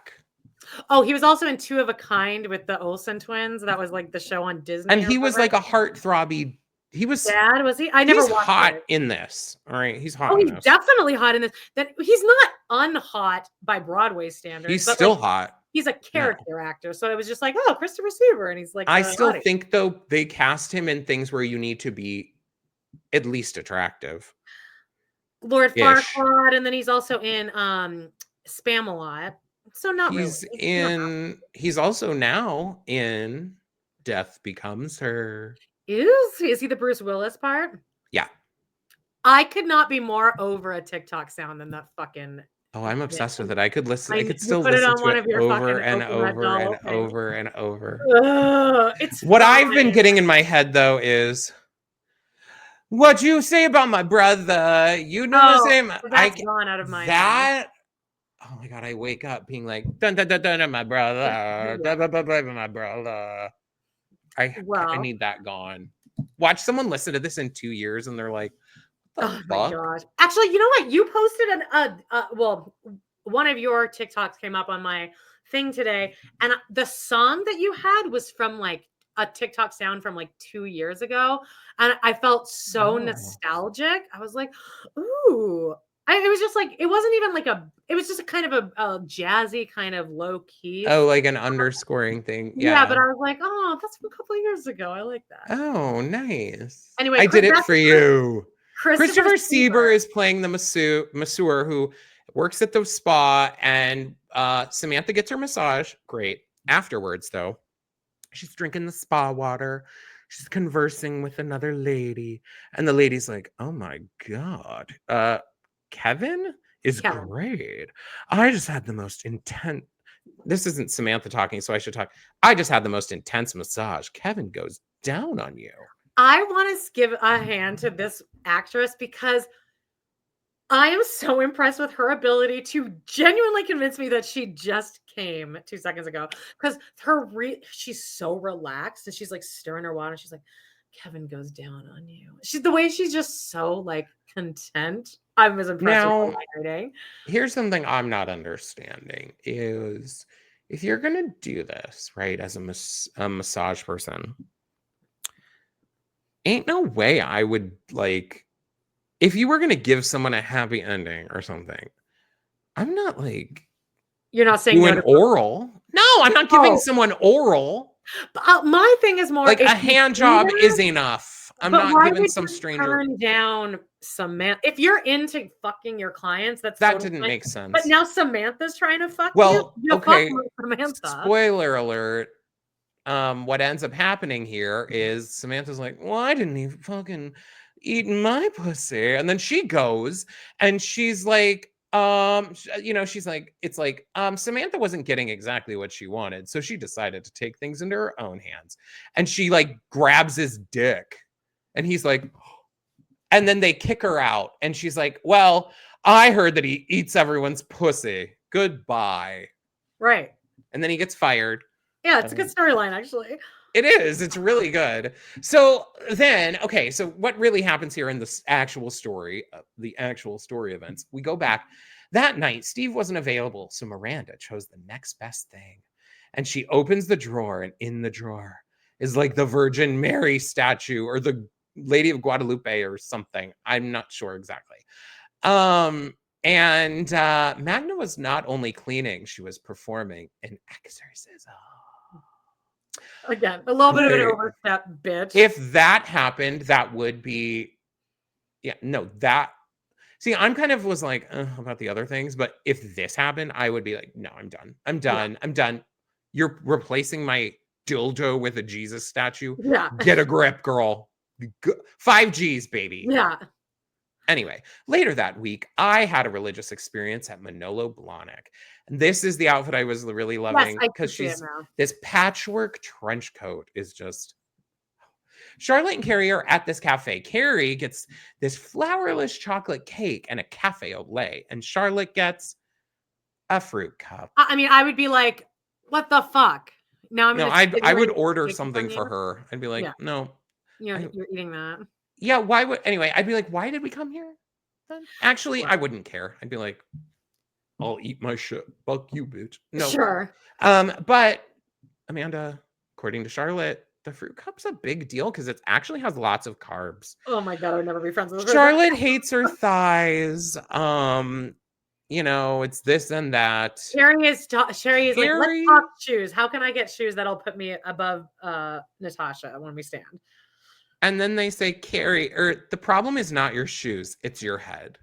Oh, he was also in Two of a Kind with the Olsen twins. That was like the show on Disney. And he was like a heartthrobby. He was dad, was he? I never watched hot it. In this. All right, he's hot. Oh, he's definitely hot in this. That he's not unhot by Broadway standards. He's still hot. He's a character actor, so it was just like, oh, Christopher Sieber, and he's like. I still think though they cast him in things where you need to be at least attractive. Lord Farquaad, and then he's also in Spamalot. So not he's also now in Death Becomes Her. Is he the Bruce Willis part? Yeah. I could not be more over a TikTok sound than that fucking. Oh, I'm obsessed with it. I could listen. I could still listen to it over and over and over and over. It's what I've been getting in my head though is. What you say about my brother? You know the same. That's gone out of my head. Oh my God, I wake up being like, dun, dun, dun, dun, my brother, blah, blah, blah, blah, my brother. I need that gone. Watch someone listen to this in 2 years and they're like, oh my gosh. Actually, you know what? You posted one of your TikToks came up on my thing today. And the song that you had was from like a TikTok sound from like 2 years ago. And I felt so nostalgic. I was like, ooh. It was just like, it wasn't even like it was just a kind of a jazzy kind of low key. Oh, like an underscoring thing. Yeah, but I was like, oh, that's from a couple of years ago. I like that. Oh, nice. Anyway, I did it for you. Christopher Sieber is playing the masseur who works at the spa, and Samantha gets her massage. Great. Afterwards, though, she's drinking the spa water. She's conversing with another lady, and the lady's like, oh my God. Kevin is great. I just had the most intense. this isn't Samantha talking, so I should talk. I just had the most intense massage. Kevin goes down on you. I want to give a hand to this actress because I am so impressed with her ability to genuinely convince me that she just came 2 seconds ago. Because she's so relaxed and she's like stirring her water. She's like, Kevin goes down on you. The way she's just so like content. I was impressed with her writing. Here's something I'm not understanding is if you're gonna do this, right, as a massage person, ain't no way I would like. If you were going to give someone a happy ending or something, I'm not like you're not saying doing oral. No, I'm not giving someone oral. My thing is more like a hand job is enough. I'm not giving some stranger. Turn down Samantha. If you're into fucking your clients, that didn't make sense. But now Samantha's trying to fuck you. Okay. Fuck Samantha. Spoiler alert. What ends up happening here is Samantha's like, well, I didn't even fucking eating my pussy, and then she goes and she's like she's like, it's like Samantha wasn't getting exactly what she wanted, so she decided to take things into her own hands, and she like grabs his dick and he's like, and then they kick her out and she's like, well, I heard that he eats everyone's pussy, goodbye. Right. And then he gets fired. Yeah, it's a good storyline actually. It is. It's really good. So then, okay, so what really happens here in the actual story, the actual story events, we go back. That night, Steve wasn't available, so Miranda chose the next best thing. And she opens the drawer, and in the drawer is like the Virgin Mary statue or the Lady of Guadalupe or something. I'm not sure exactly. And Magda was not only cleaning, she was performing an exorcism. Again, a little bit of an overstep, bitch. If that happened, that would be, see, I'm kind of was like, about the other things, but if this happened, I would be like, no, I'm done. Yeah. I'm done. You're replacing my dildo with a Jesus statue. Yeah. Get a grip, girl. 5 G's, baby. Yeah. Anyway, later that week, I had a religious experience at Manolo Blahnik. And this is the outfit I was really loving because this patchwork trench coat is just. Charlotte and Carrie are at this cafe. Carrie gets this flourless chocolate cake and a cafe au lait, and Charlotte gets a fruit cup. I mean, I would be like, what the fuck? Now I would order something for her. I'd be like, no. You're eating that. Yeah, why would anyway? I'd be like, why did we come here? Then actually, I wouldn't care. I'd be like, I'll eat my shit. Fuck you, bitch. No, sure. But Amanda, according to Charlotte, the fruit cup's a big deal because it actually has lots of carbs. Oh my god, I would never be friends with her. Charlotte hates her thighs. It's this and that. Sherry is like, let's talk shoes. How can I get shoes that'll put me above Natasha when we stand? And then they say, Carrie, the problem is not your shoes, it's your head.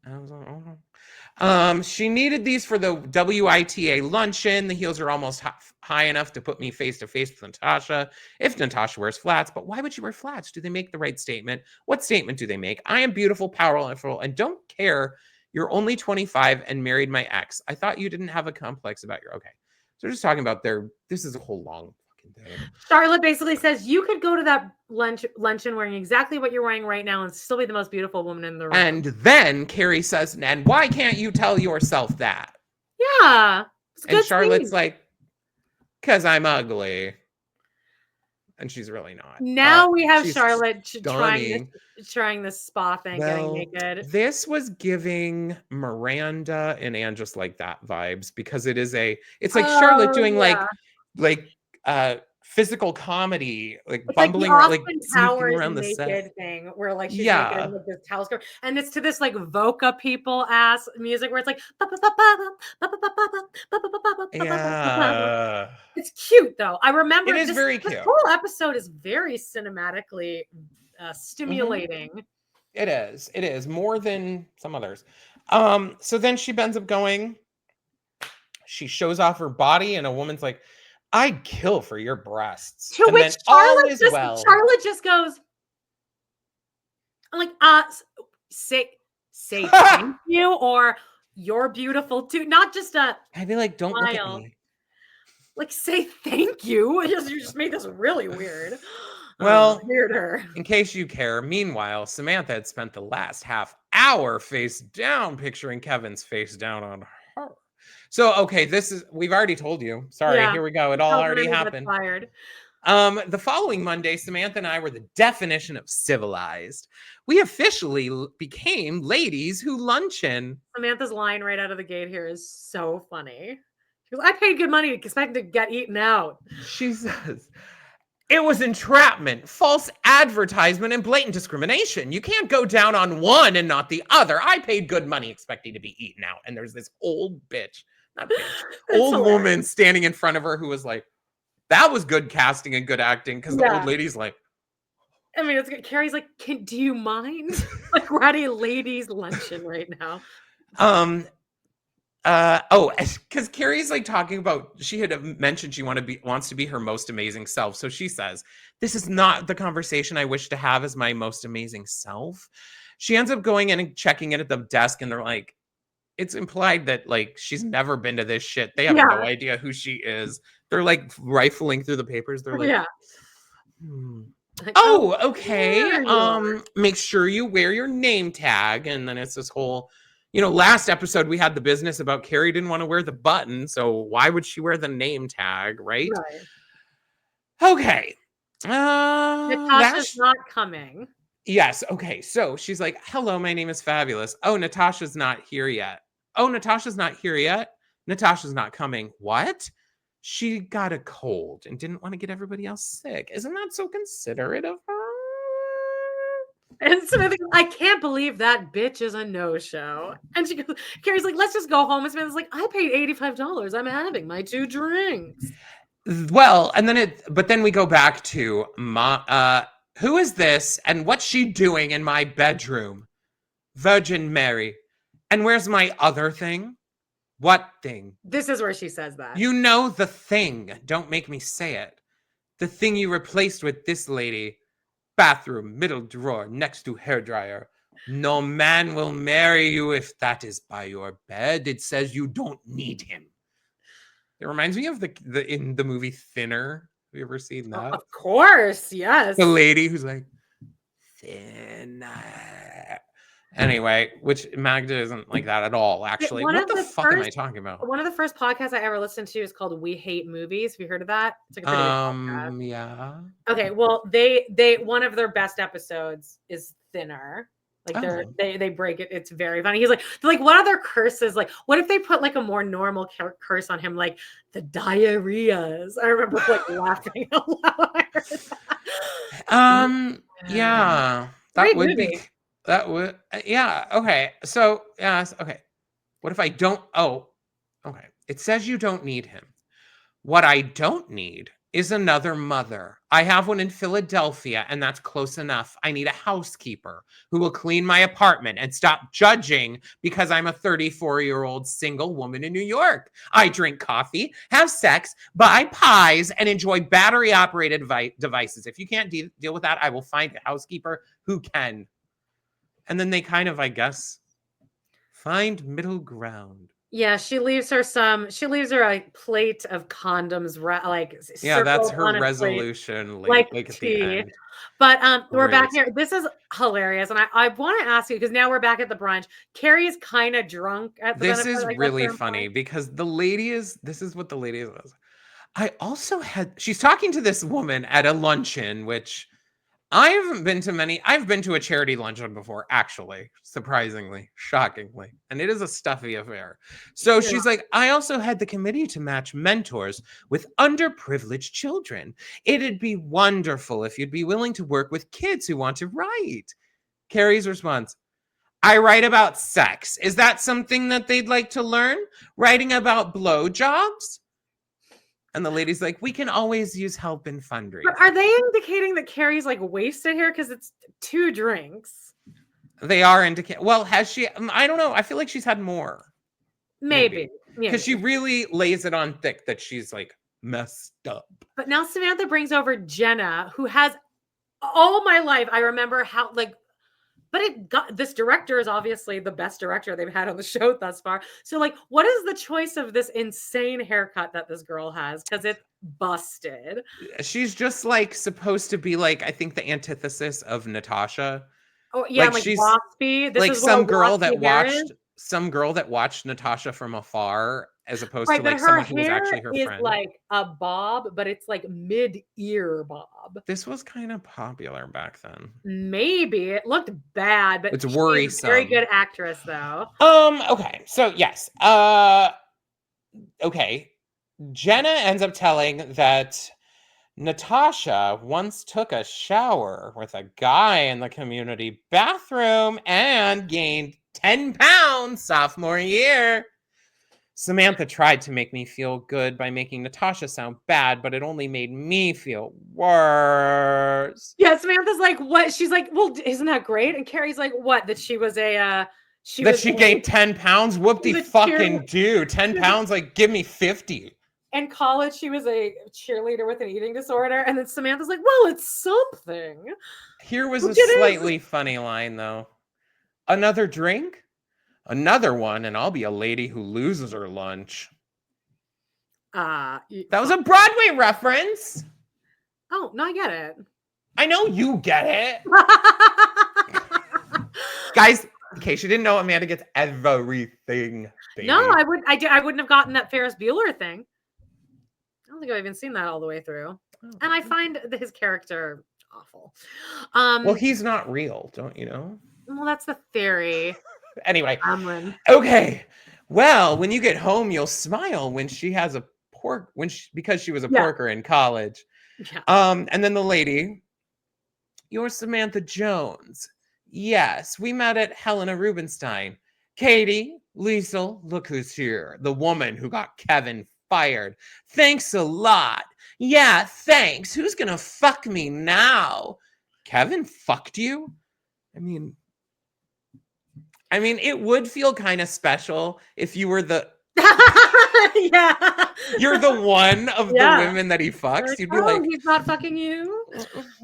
I was like, oh. She needed these for the WITA luncheon. The heels are almost high enough to put me face to face with Natasha. If Natasha wears flats, but why would she wear flats? Do they make the right statement? What statement do they make? I am beautiful, powerful, and don't care. You're only 25 and married my ex. I thought you didn't have a complex about okay. So we're just talking about this is a whole long fucking thing. Charlotte basically says you could go to that luncheon wearing exactly what you're wearing right now and still be the most beautiful woman in the room. And then Carrie says, and why can't you tell yourself that? Yeah. And Charlotte's like, because I'm ugly. And she's really not. Now we have Charlotte trying this spa thing, getting naked. This was giving Miranda and Just Like That vibes because it's like Charlotte doing like physical comedy, like it's bumbling around, like sneaking around the set thing where like she's naked and like this towel skirt, and it's to this like Voca people ass music where it's like it's cute though. I remember it is very cute. This whole episode is very cinematically stimulating. Mm-hmm. It is more than some others. So then she ends up going, she shows off her body and a woman's like, I'd kill for your breasts. To which Charlotte just goes, I'm like, say thank you, or you're beautiful too. Not just a I'd be like, don't look at smile. me. Like, say thank you. You just made this really weird. Well, weirder. in case you care, meanwhile, Samantha had spent the last half hour face down, picturing Kevin's face down on her. So, okay, we've already told you. Sorry, Yeah. here we go. It all already Gets happened. fired. The following Monday, Samantha and I were the definition of civilized. We officially became ladies who luncheon. Samantha's line right out of the gate here is so funny. She goes, I paid good money expecting to get eaten out. She says, it was entrapment, false advertisement, and blatant discrimination. You can't go down on one and not the other. I paid good money expecting to be eaten out. And there's this old bitch, not bitch, old woman standing in front of her who was like, that was good casting and good acting, because the old lady's like, I mean, it's good. Carrie's like, do you mind? Like, we're at a ladies' luncheon right now. Because Carrie's like talking about, she had mentioned she wants to be her most amazing self. So she says, this is not the conversation I wish to have as my most amazing self. She ends up going in and checking in at the desk, and they're like, it's implied that like she's never been to this shit. They have no idea who she is. They're like rifling through the papers. They're like, oh, okay. Make sure you wear your name tag. And then it's this whole, last episode we had the business about Carrie didn't want to wear the button. So why would she wear the name tag? Right. Okay. Natasha's not coming. Yes. Okay. So she's like, hello, my name is Fabulous. Oh, Natasha's not here yet. Oh, Natasha's not here yet. Natasha's not coming. What? She got a cold and didn't want to get everybody else sick. Isn't that so considerate of her? And so I can't believe that bitch is a no-show. And she goes, Carrie's like, let's just go home. And Samantha's like, I paid $85. I'm having my 2 drinks. Well, and then we go back to who is this and what's she doing in my bedroom? Virgin Mary. And where's my other thing? What thing? This is where she says that. You know the thing. Don't make me say it. The thing you replaced with this lady. Bathroom, middle drawer, next to hairdryer. No man will marry you if that is by your bed. It says you don't need him. It reminds me of the in the movie Thinner. Have you ever seen that? Of course, yes. The lady who's like, Thinner. Anyway, which Magda isn't like that at all, actually. What the fuck am I talking about? One of the first podcasts I ever listened to is called We Hate Movies. Have you heard of that? It's like a pretty good podcast. Yeah. Okay, well, they one of their best episodes is Thinner. Like they break it. It's very funny. He's like, what other curses? Like, what if they put like a more normal curse on him, like the diarrheas? I remember like laughing out loud. Yeah, that would be. That would, yeah, okay. So, yes, okay. What if I don't? Oh, okay. It says you don't need him. What I don't need is another mother. I have one in Philadelphia, and that's close enough. I need a housekeeper who will clean my apartment and stop judging because I'm a 34-year-old single woman in New York. I drink coffee, have sex, buy pies, and enjoy battery-operated devices. If you can't deal with that, I will find a housekeeper who can. And then they kind of, I guess, find middle ground. Yeah, she leaves her a plate of condoms, that's her resolution, like at the end. But we're back here. This is hilarious, and I want to ask you because now we're back at the brunch. Carrie is kind of drunk at the. This is really funny because the lady is. This is what the lady is. I also she's talking to this woman at a luncheon, which. I haven't been to many. I've been to a charity luncheon before, actually, surprisingly, shockingly. And it is a stuffy affair. So she's like, I also had the committee to match mentors with underprivileged children. It'd be wonderful if you'd be willing to work with kids who want to write. Carrie's response, I write about sex. Is that something that they'd like to learn? Writing about blowjobs? And the lady's like, we can always use help in fundraising. But are they indicating that Carrie's like wasted here? Because it's 2 drinks. They are indicating. Well, has she? I don't know. I feel like she's had more. Maybe. Because she really lays it on thick that she's like messed up. But now Samantha brings over Jenna, who has all my life. I remember how But this director is obviously the best director they've had on the show thus far. So like, what is the choice of this insane haircut that this girl has? Because it's busted. She's just like supposed to be like, I think the antithesis of Natasha. Oh yeah, like she's waspy. This like is some girl that watched Natasha from afar, as opposed right, to but like her someone who was hair actually her is friend. like a bob, but it's like mid-ear bob. This was kind of popular back then. Maybe it looked bad, but It's she's worrisome. a very good actress though. Okay, so yes. Okay. Jenna ends up telling that Natasha once took a shower with a guy in the community bathroom and gained 10 pounds sophomore year. Samantha tried to make me feel good by making Natasha sound bad, but it only made me feel worse. Yeah, Samantha's like, what? She's like, well, isn't that great? And Carrie's like, what? That she was a she gained 10 pounds? Whoop-de-fucking do. 10 pounds, like, give me 50. In college, she was a cheerleader with an eating disorder. And then Samantha's like, well, it's something. Here was a slightly funny line, though. Another drink? Another one, and I'll be a lady who loses her lunch. That was a Broadway reference. Oh, no, I get it. I know you get it. Guys, in case you didn't know, Amanda gets everything. Baby. No, I wouldn't have gotten that Ferris Bueller thing. I don't think I've even seen that all the way through. Oh, and I find his character awful. Well, he's not real, don't you know? Well, that's the theory. Anyway, okay. Well, when you get home, you'll smile when she has a pork because she was a porker in college. Yeah. And then the lady, you're Samantha Jones. Yes, we met at Helena Rubinstein. Katie, Liesel, look who's here. The woman who got Kevin fired. Thanks a lot. Yeah, thanks. Who's gonna fuck me now? Kevin fucked you? I mean, it would feel kind of special if you were you're the one of the women that he fucks. Like, you'd be like, he's not fucking you.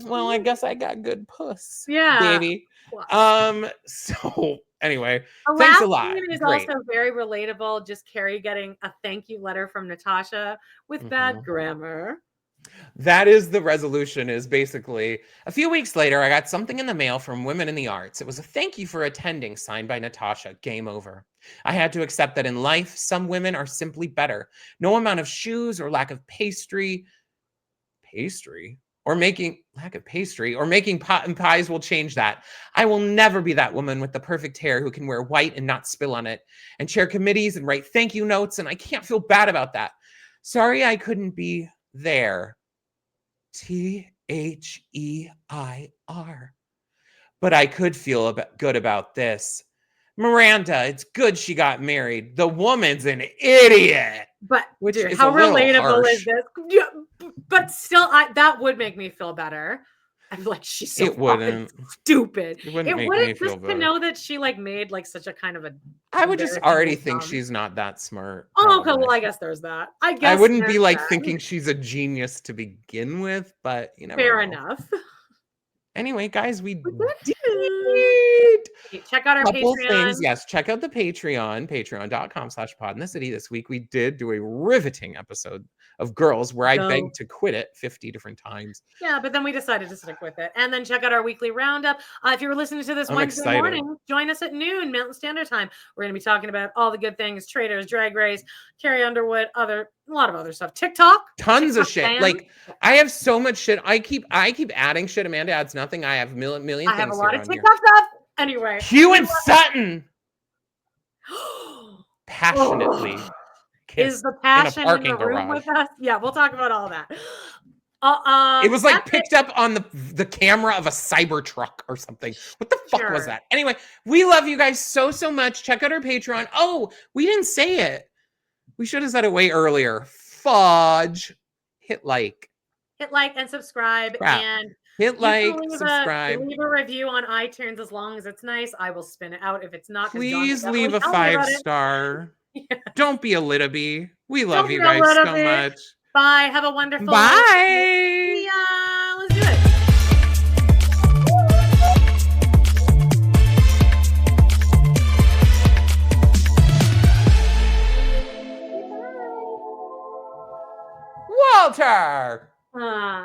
Well, I guess I got good puss. Yeah, baby. So anyway, thanks a lot. It is also very relatable. Just Carrie getting a thank you letter from Natasha with bad grammar. That is the resolution, is basically a few weeks later, I got something in the mail from Women in the Arts. It was a thank you for attending signed by Natasha. Game over. I had to accept that in life, some women are simply better. No amount of shoes or lack of pastry or making pot and pies will change that. I will never be that woman with the perfect hair who can wear white and not spill on it and chair committees and write thank you notes. And I can't feel bad about that. Sorry, I couldn't be there. THEIR. But I could feel good about this. Miranda, it's good she got married. The woman's an idiot. But how relatable is this? Yeah, but still, that would make me feel better. I'm like, she's so stupid. It wouldn't just to know that she like made like such a kind of a. I would just already think she's not that smart. Oh, okay. Well, I guess there's that. I wouldn't be like thinking she's a genius to begin with, but you know. Fair enough. Anyway, guys, we did. Check out our Patreon. Things. Yes, check out the Patreon, patreon.com/podinthecity. This week we did do a riveting episode of Girls where I begged to quit it 50 different times. Yeah, but then we decided to stick with it. And then check out our weekly roundup. If you were listening to this Wednesday morning, join us at noon Mountain Standard Time. We're going to be talking about all the good things, Traders, Drag Race, Carrie Underwood, a lot of other stuff. TikTok. Tons of shit. Like, I have so much shit. I keep adding shit. Amanda adds nothing. I have million things. I have a lot of TikTok stuff. Anyway. Hugh and Sutton. Passionately. Is the passion in the room with us? Yeah, we'll talk about all that. It was like picked up on the camera of a Cybertruck or something. What the fuck was that? Anyway, we love you guys so much. Check out our Patreon. Oh, we didn't say it. We should have said it way earlier. Fudge. Hit like and subscribe. And hit like, subscribe. Leave a review on iTunes as long as it's nice. I will spin it out if it's not. Please leave a 5-star. Yeah. Don't be a little-bee. We love you guys so much. Bye. Have a wonderful Bye. Let's do it. filter. Ah.